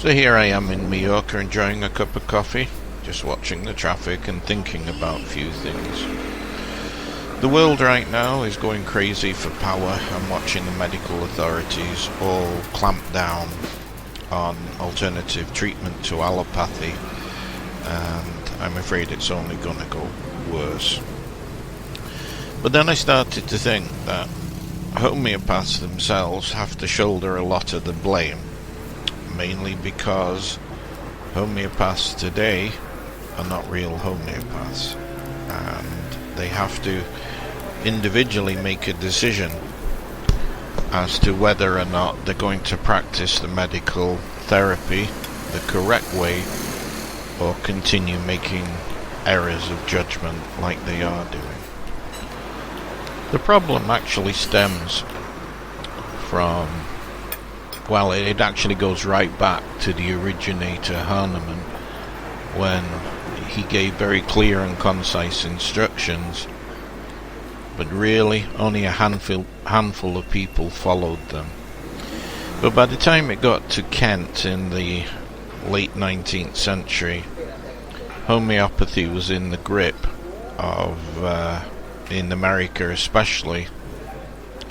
So here I am in Mallorca enjoying a cup of coffee, just watching the traffic and thinking about a few things. The world right now is going crazy for power. I'm watching the medical authorities all clamp down on alternative treatment to allopathy, and I'm afraid it's only going to go worse. But then I started to think that homeopaths themselves have to shoulder a lot of the blame, mainly because homeopaths today are not real homeopaths, and they have to individually make a decision as to whether or not they're going to practice the medical therapy the correct way or continue making errors of judgment like they are doing. The problem actually stems from, well, it actually goes right back to the originator Hahnemann, when he gave very clear and concise instructions, but really only a handful of people followed them. But by the time it got to Kent in the late 19th century, homeopathy was in the grip of, in America especially,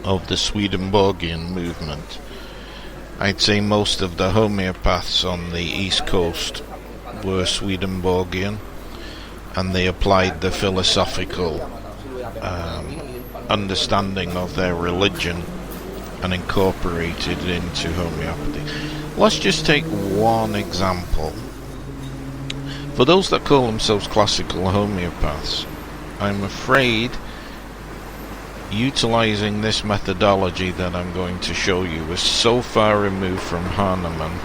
of the Swedenborgian movement. I'd say most of the homeopaths on the East Coast were Swedenborgian, and they applied the philosophical understanding of their religion and incorporated it into homeopathy. Let's just take one example. For those that call themselves classical homeopaths, I'm afraid utilizing this methodology that I'm going to show you is so far removed from Hahnemann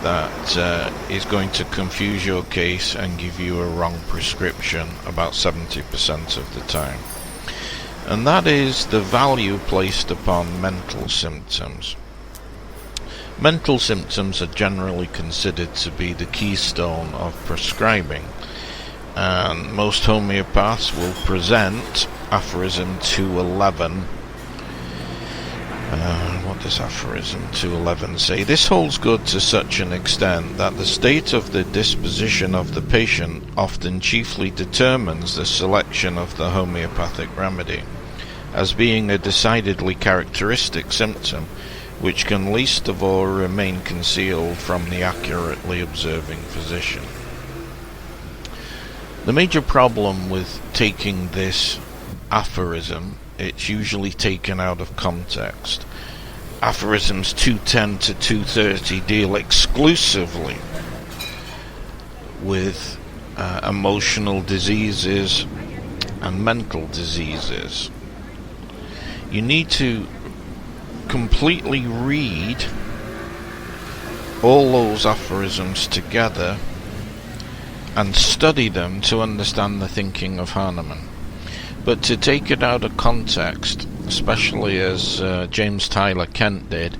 that is going to confuse your case and give you a wrong prescription about 70% of the time. And that is the value placed upon mental symptoms. Mental symptoms are generally considered to be the keystone of prescribing, and most homeopaths will present aphorism 211. What does aphorism 211 say? This holds good to such an extent that the state of the disposition of the patient often chiefly determines the selection of the homeopathic remedy, as being a decidedly characteristic symptom which can least of all remain concealed from the accurately observing physician. The major problem with taking this aphorism, it's usually taken out of context. Aphorisms 210 to 230 deal exclusively with emotional diseases and mental diseases. You need to completely read all those aphorisms together and study them to understand the thinking of Hahnemann. But to take it out of context, especially as James Tyler Kent did,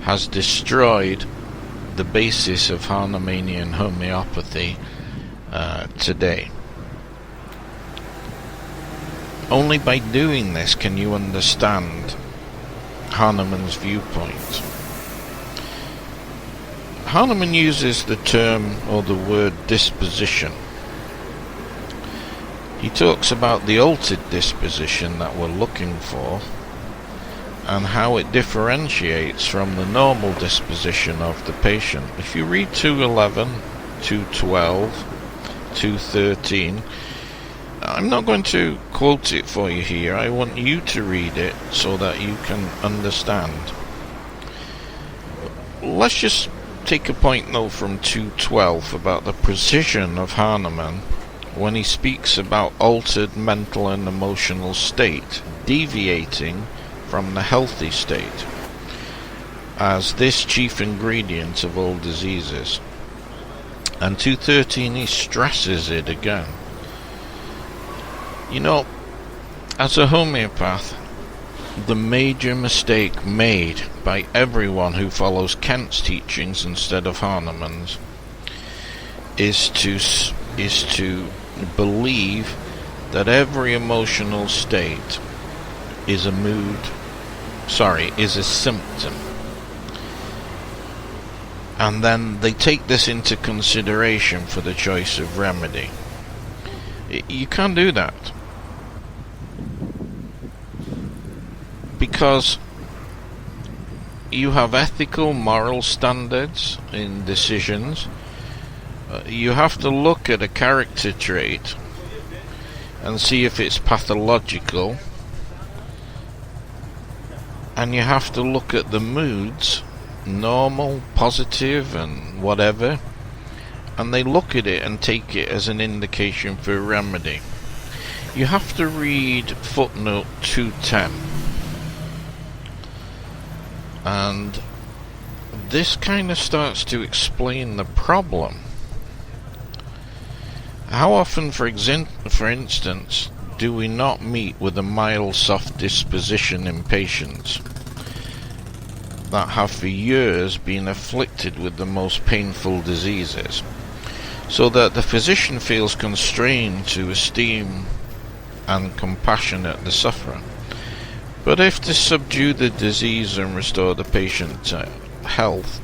has destroyed the basis of Hahnemannian homeopathy today. Only by doing this can you understand Hahnemann's viewpoint. Hahnemann uses the term or the word disposition. He talks about the altered disposition that we're looking for and how it differentiates from the normal disposition of the patient. If you read 211, 212, 213, I'm not going to quote it for you here. I want you to read it so that you can understand. Let's just take a point though from 212 about the precision of Hahnemann when he speaks about altered mental and emotional state deviating from the healthy state as this chief ingredient of all diseases. And 213 he stresses it again. You know, as a homeopath, the major mistake made by everyone who follows Kent's teachings instead of Hahnemann's is to believe that every emotional state is a symptom. and then they take this into consideration for the choice of remedy. You can't do that, because you have ethical, moral standards in decisions. You have to look at a character trait and see if it's pathological, and you have to look at the moods, normal, positive, and whatever, and they look at it and take it as an indication for a remedy. You have to read footnote 210, and this kind of starts to explain the problem. How often, for instance, do we not meet with a mild, soft disposition in patients that have for years been afflicted with the most painful diseases, so that the physician feels constrained to esteem and compassionate the sufferer? But if to subdue the disease and restore the patient to health,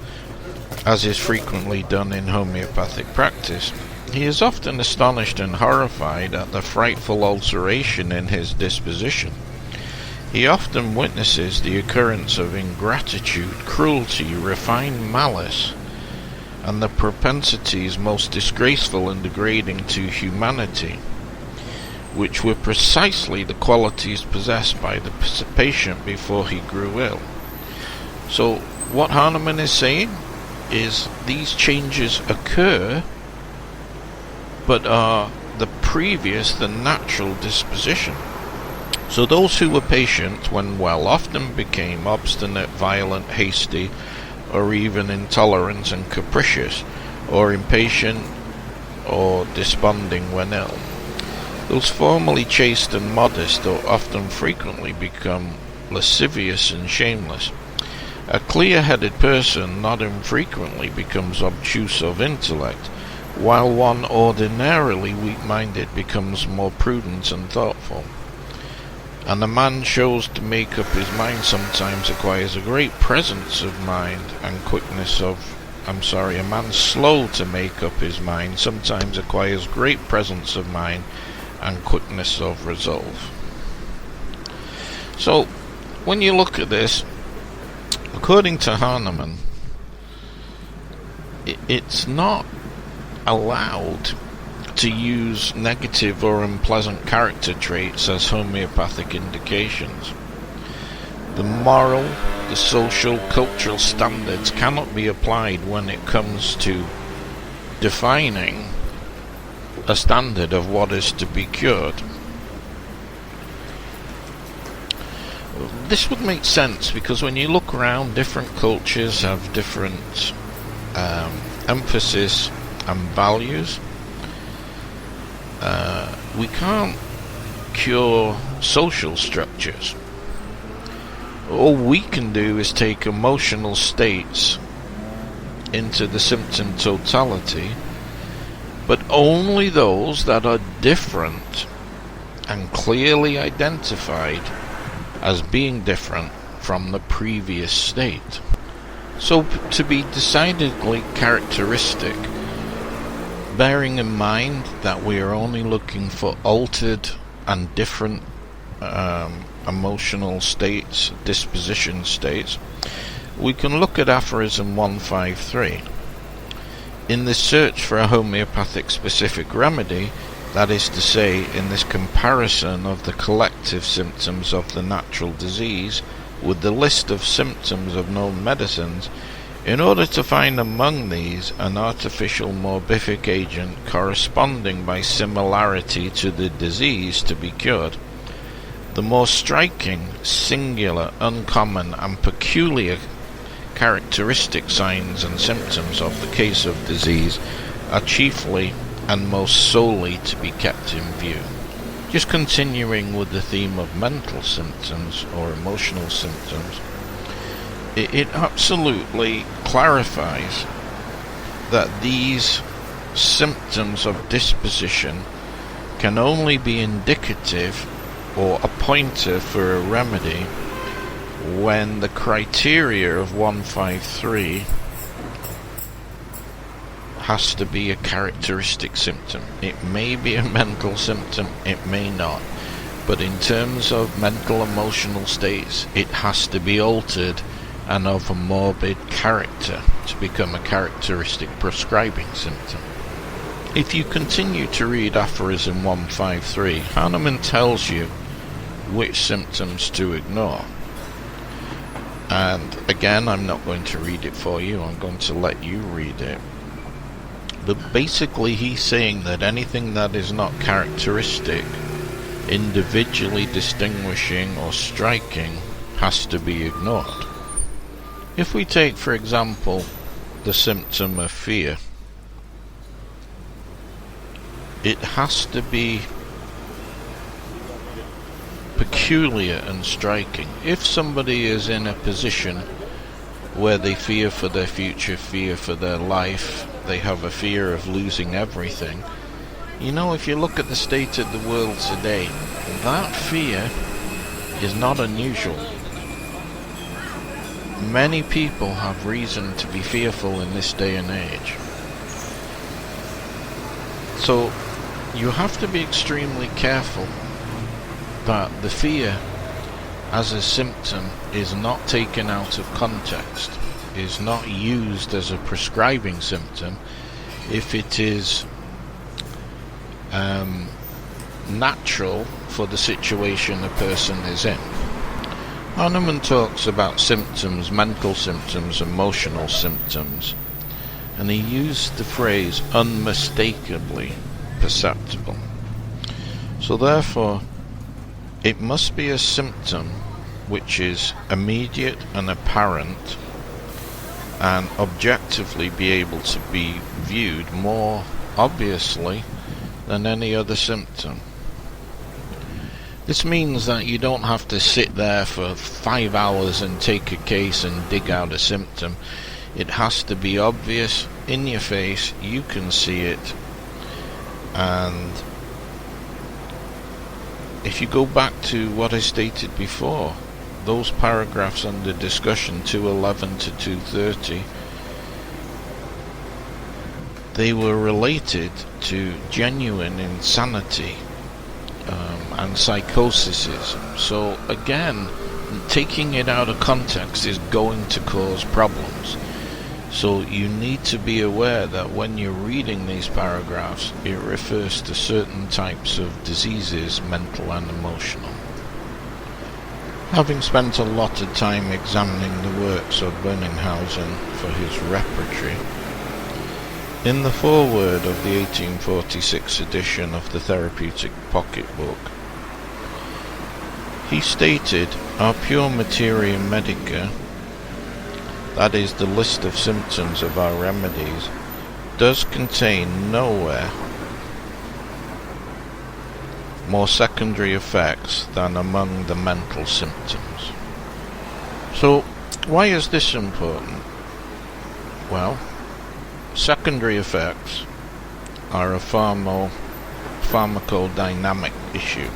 as is frequently done in homeopathic practice, he is often astonished and horrified at the frightful alteration in his disposition. He often witnesses the occurrence of ingratitude, cruelty, refined malice, and the propensities most disgraceful and degrading to humanity, which were precisely the qualities possessed by the patient before he grew ill. So what Hahnemann is saying is these changes occur, but are the natural disposition. So those who were patient when well often became obstinate, violent, hasty, or even intolerant and capricious, or impatient or desponding when ill. Those formerly chaste and modest or often frequently become lascivious and shameless. A clear-headed person not infrequently becomes obtuse of intellect, while one ordinarily weak-minded becomes more prudent and thoughtful. And a man shows to make up his mind sometimes acquires a great presence of mind and quickness of... a man slow to make up his mind sometimes acquires great presence of mind and quickness of resolve. So, when you look at this, according to Hahnemann, it's not allowed to use negative or unpleasant character traits as homeopathic indications. The moral, the social, cultural standards cannot be applied when it comes to defining a standard of what is to be cured. This would make sense because when you look around, different cultures have different emphasis and values. We can't cure social structures. All we can do is take emotional states into the symptom totality, but only those that are different and clearly identified as being different from the previous state. So to be decidedly characteristic, bearing in mind that we are only looking for altered and different emotional states, disposition states, we can look at aphorism 153. In the search for a homeopathic specific remedy, that is to say, in this comparison of the collective symptoms of the natural disease with the list of symptoms of known medicines, in order to find among these an artificial morbific agent corresponding by similarity to the disease to be cured, the more striking, singular, uncommon, and peculiar characteristic signs and symptoms of the case of disease are chiefly and most solely to be kept in view. Just continuing with the theme of mental symptoms or emotional symptoms, it absolutely clarifies that these symptoms of disposition can only be indicative or a pointer for a remedy when the criteria of 153 has to be a characteristic symptom. It may be a mental symptom, it may not. But in terms of mental emotional states, it has to be altered and of a morbid character to become a characteristic prescribing symptom. If you continue to read aphorism 153, Hahnemann tells you which symptoms to ignore. And again, I'm not going to read it for you, I'm going to let you read it. But basically he's saying that anything that is not characteristic, individually distinguishing or striking, has to be ignored. If we take, for example, the symptom of fear, it has to be peculiar and striking. If somebody is in a position where they fear for their future, fear for their life, they have a fear of losing everything, you know, if you look at the state of the world today, that fear is not unusual. Many people have reason to be fearful in this day and age. So you have to be extremely careful that the fear as a symptom is not taken out of context, is not used as a prescribing symptom if it is natural for the situation a person is in. Hahnemann talks about symptoms, mental symptoms, emotional symptoms, and he used the phrase unmistakably perceptible. So therefore, it must be a symptom which is immediate and apparent and objectively be able to be viewed more obviously than any other symptom. This means that you don't have to sit there for 5 hours and take a case and dig out a symptom. It has to be obvious, in your face, you can see it. And if you go back to what I stated before, those paragraphs under discussion 211 to 230, they were related to genuine insanity and psychoses. So again, taking it out of context is going to cause problems. So you need to be aware that when you're reading these paragraphs, it refers to certain types of diseases, mental and emotional. Having spent a lot of time examining the works of Berningshausen for his repertory, in the foreword of the 1846 edition of the Therapeutic Pocketbook, he stated, "Our pure materia medica, that is the list of symptoms of our remedies, does contain nowhere more secondary effects than among the mental symptoms." So, why is this important? Well, secondary effects are a pharmacodynamic issue.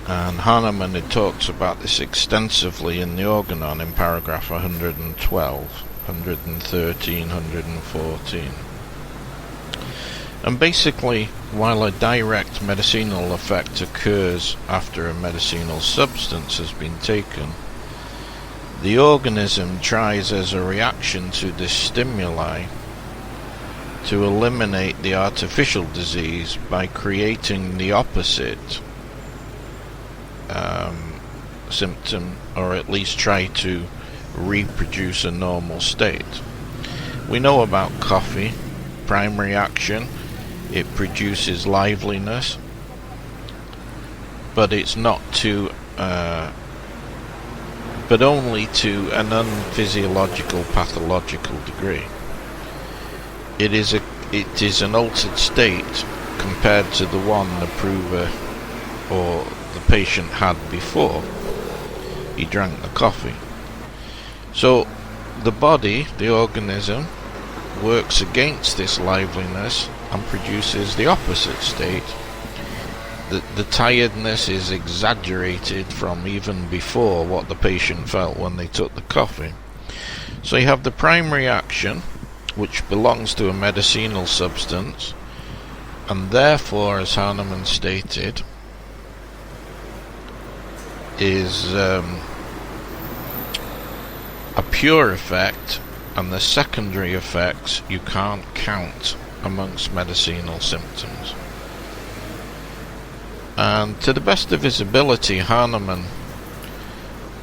And Hahnemann talks about this extensively in the Organon in paragraph 112, 113, 114. And basically, while a direct medicinal effect occurs after a medicinal substance has been taken, the organism tries as a reaction to this stimuli to eliminate the artificial disease by creating the opposite symptom, or at least try to reproduce a normal state. We know about coffee, primary action, it produces liveliness, but it's not to but only to an unphysiological pathological degree. It is an altered state compared to the one the prover or the patient had before he drank the coffee. So the body, the organism, works against this liveliness and produces the opposite state. The tiredness is exaggerated from even before what the patient felt when they took the coffee. So you have the primary action, which belongs to a medicinal substance, and therefore, as Hahnemann stated, is a pure effect, and the secondary effects you can't count amongst medicinal symptoms. And to the best of his ability, Hahnemann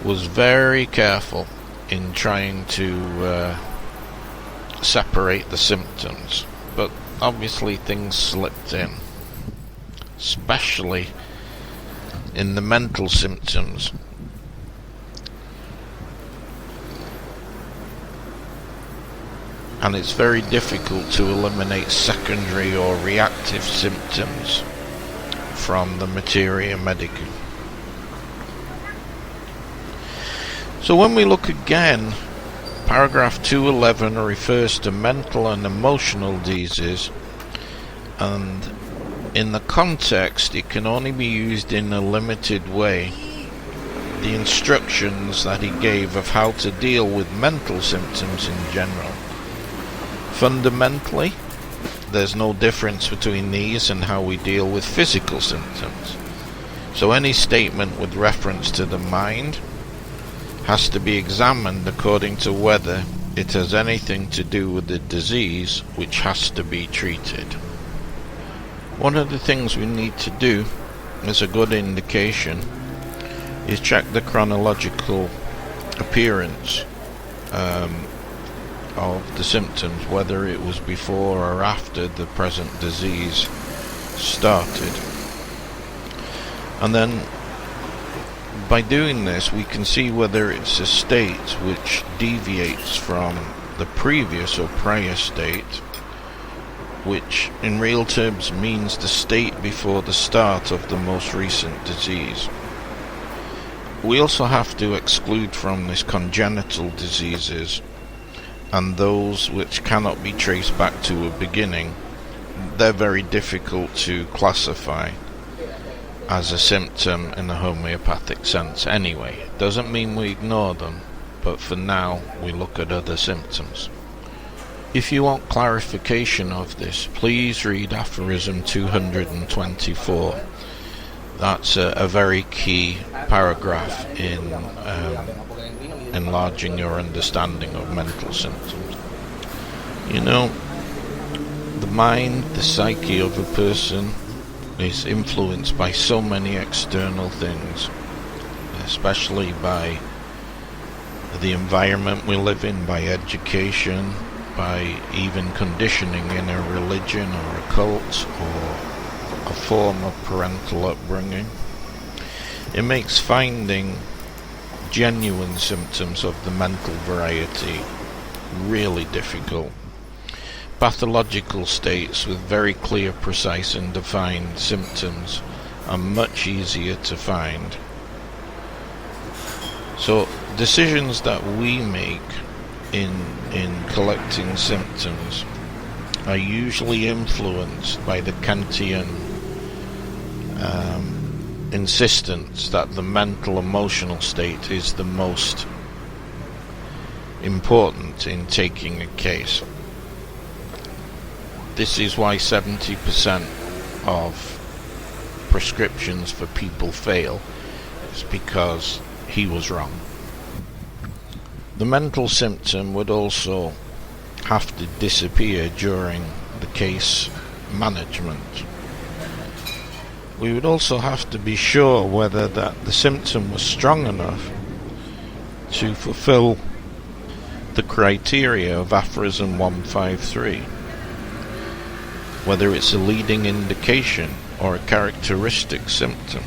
was very careful in trying to separate the symptoms, but obviously things slipped in, especially in the mental symptoms. And it's very difficult to eliminate secondary or reactive symptoms from the materia medica. So when we look again, paragraph 211 refers to mental and emotional diseases, and in the context it can only be used in a limited way. The instructions that he gave of how to deal with mental symptoms in general. Fundamentally, there's no difference between these and how we deal with physical symptoms. So any statement with reference to the mind has to be examined according to whether it has anything to do with the disease which has to be treated. One of the things we need to do as a good indication is check the chronological appearance of the symptoms, whether it was before or after the present disease started. And then by doing this we can see whether it's a state which deviates from the previous or prior state, which in real terms means the state before the start of the most recent disease. We also have to exclude from this congenital diseases and those which cannot be traced back to a beginning. They're very difficult to classify as a symptom in a homeopathic sense anyway. Doesn't mean we ignore them, but for now we look at other symptoms. If you want clarification of this, please read aphorism 224. That's a very key paragraph in enlarging your understanding of mental symptoms. You know, the mind, the psyche of a person is influenced by so many external things, especially by the environment we live in, by education, by even conditioning in a religion or a cult or a form of parental upbringing. It makes finding genuine symptoms of the mental variety really difficult. Pathological states with very clear, precise and defined symptoms are much easier to find. So decisions that we make in collecting symptoms are usually influenced by the Kantian insistence that the mental emotional state is the most important in taking a case. This is why 70% of prescriptions for people fail. It's because he was wrong. The mental symptom would also have to disappear during the case management. We would also have to be sure whether that the symptom was strong enough to fulfill the criteria of aphorism 153, whether it's a leading indication or a characteristic symptom.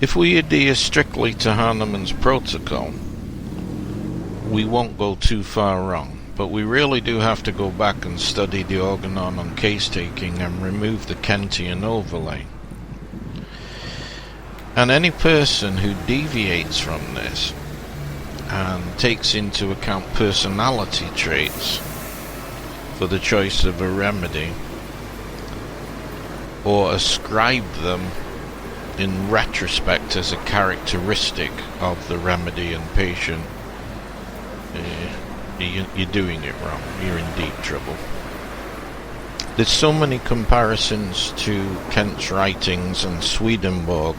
If we adhere strictly to Hahnemann's protocol, we won't go too far wrong. But we really do have to go back and study the organon on case taking and remove the Kantian overlay. And any person who deviates from this and takes into account personality traits for the choice of a remedy, or ascribe them in retrospect as a characteristic of the remedy and patient, you're doing it wrong. You're in deep trouble. There's so many comparisons to Kant's writings and Swedenborg,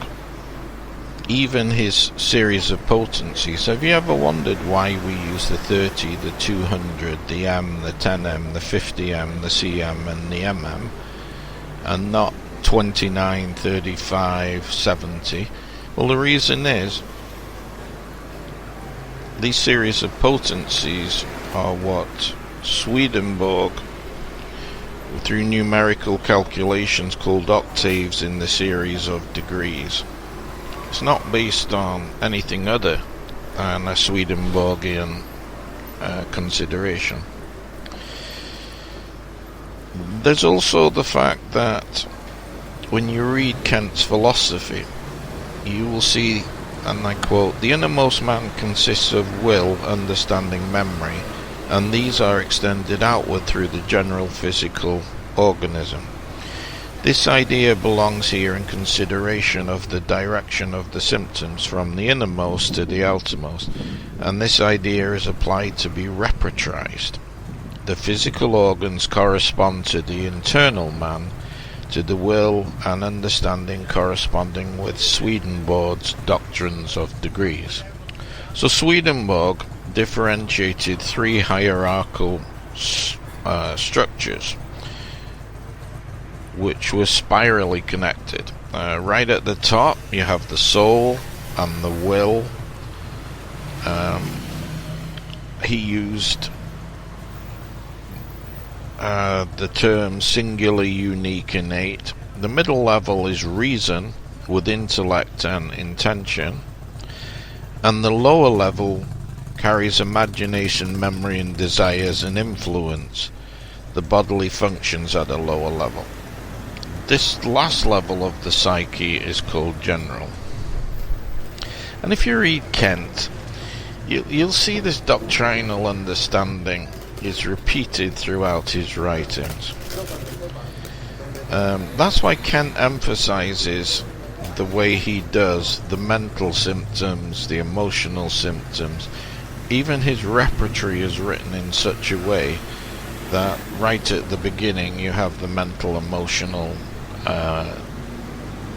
even his series of potencies. Have you ever wondered why we use the 30, the 200, the M, the 10M, the 50M, the CM and the MM, and not 29, 35, 70? Well, the reason is these series of potencies are what Swedenborg, through numerical calculations, called octaves in the series of degrees. It's not based on anything other than a Swedenborgian consideration. There's also the fact that when you read Kant's philosophy, you will see, and I quote, "The innermost man consists of will, understanding, memory, and these are extended outward through the general physical organism. This idea belongs here in consideration of the direction of the symptoms from the innermost to the outermost, and this idea is applied to be repertorized. The physical organs correspond to the internal man, to the will and understanding corresponding with Swedenborg's doctrines of degrees." So Swedenborg differentiated three hierarchical structures which were spirally connected. Right at the top you have the soul and the will. He used the term singular, unique, innate. The middle level is reason with intellect and intention, and the lower level carries imagination, memory and desires and influence the bodily functions at a lower level. This last level of the psyche is called general. And if you read Kant, you'll see this doctrinal understanding is repeated throughout his writings. That's why Kant emphasizes the way he does the mental symptoms, the emotional symptoms. Even his repertory is written in such a way that right at the beginning you have the mental emotional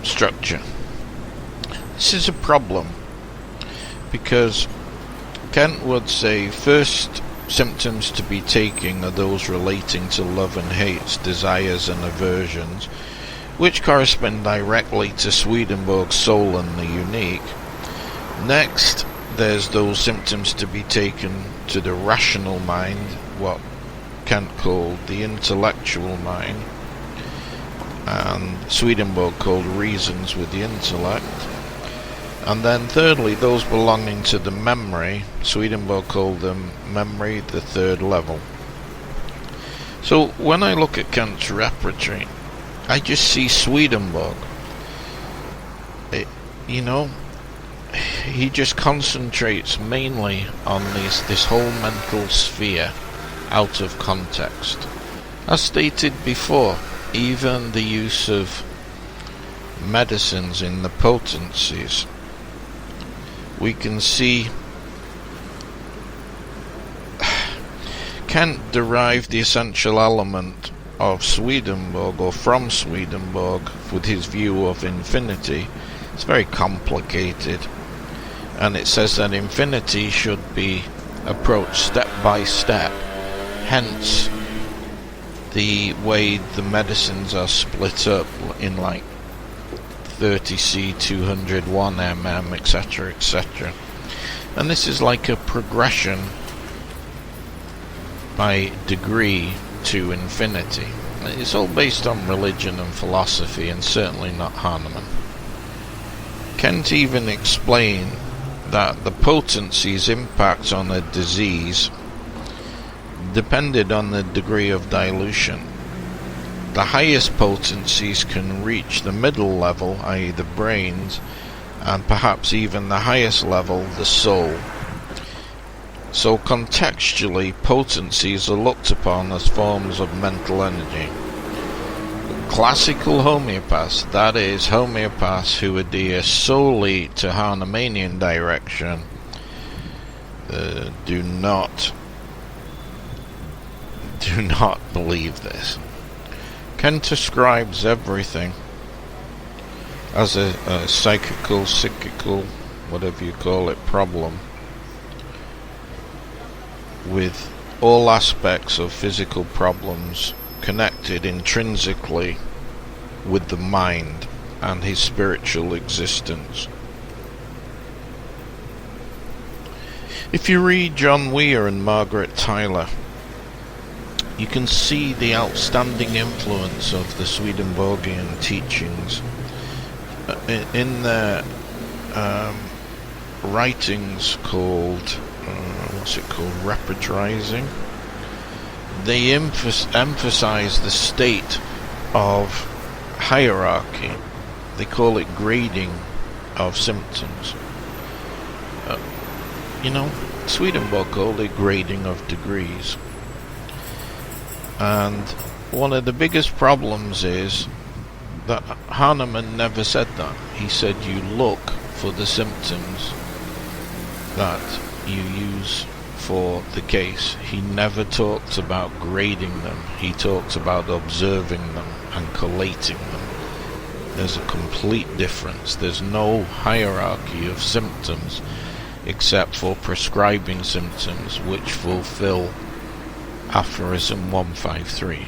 structure. This is a problem because Kant would say first symptoms to be taken are those relating to love and hates, desires and aversions, which correspond directly to Swedenborg's soul and the unique. Next, there's those symptoms to be taken to the rational mind, what Kant called the intellectual mind, and Swedenborg called reasons with the intellect. And then thirdly, those belonging to the memory, Swedenborg called them memory, the third level. So when I look at Kant's repertory, I just see Swedenborg. He just concentrates mainly on this whole mental sphere out of context. As stated before, even the use of medicines in the potencies, we can see Kant derived the essential element of Swedenborg, or from Swedenborg, with his view of infinity. It's very complicated, and it says that infinity should be approached step by step, hence the way the medicines are split up in like 30C, 200, 1mm, etc, etc. And this is like a progression by degree to infinity. It's all based on religion and philosophy, and certainly not Hahnemann. Kant even explained that the potency's impact on a disease depended on the degree of dilution. The highest potencies can reach the middle level, i.e. the brains, and perhaps even the highest level, the soul. So contextually, potencies are looked upon as forms of mental energy. Classical homeopaths, that is, homeopaths who adhere solely to Hahnemannian direction, do not do not believe this. Kent describes everything as a psychical, whatever you call it, problem, with all aspects of physical problems connected intrinsically with the mind and his spiritual existence. If you read John Weir and Margaret Tyler, you can see the outstanding influence of the Swedenborgian teachings in their writings called practising. They emphasize the state of hierarchy. They call it grading of symptoms. Swedenborg called it grading of degrees. And one of the biggest problems is that Hahnemann never said that. He said you look for the symptoms that you use for the case. He never talked about grading them. He talked about observing them and collating them. There's a complete difference. There's no hierarchy of symptoms except for prescribing symptoms which fulfill aphorism 153.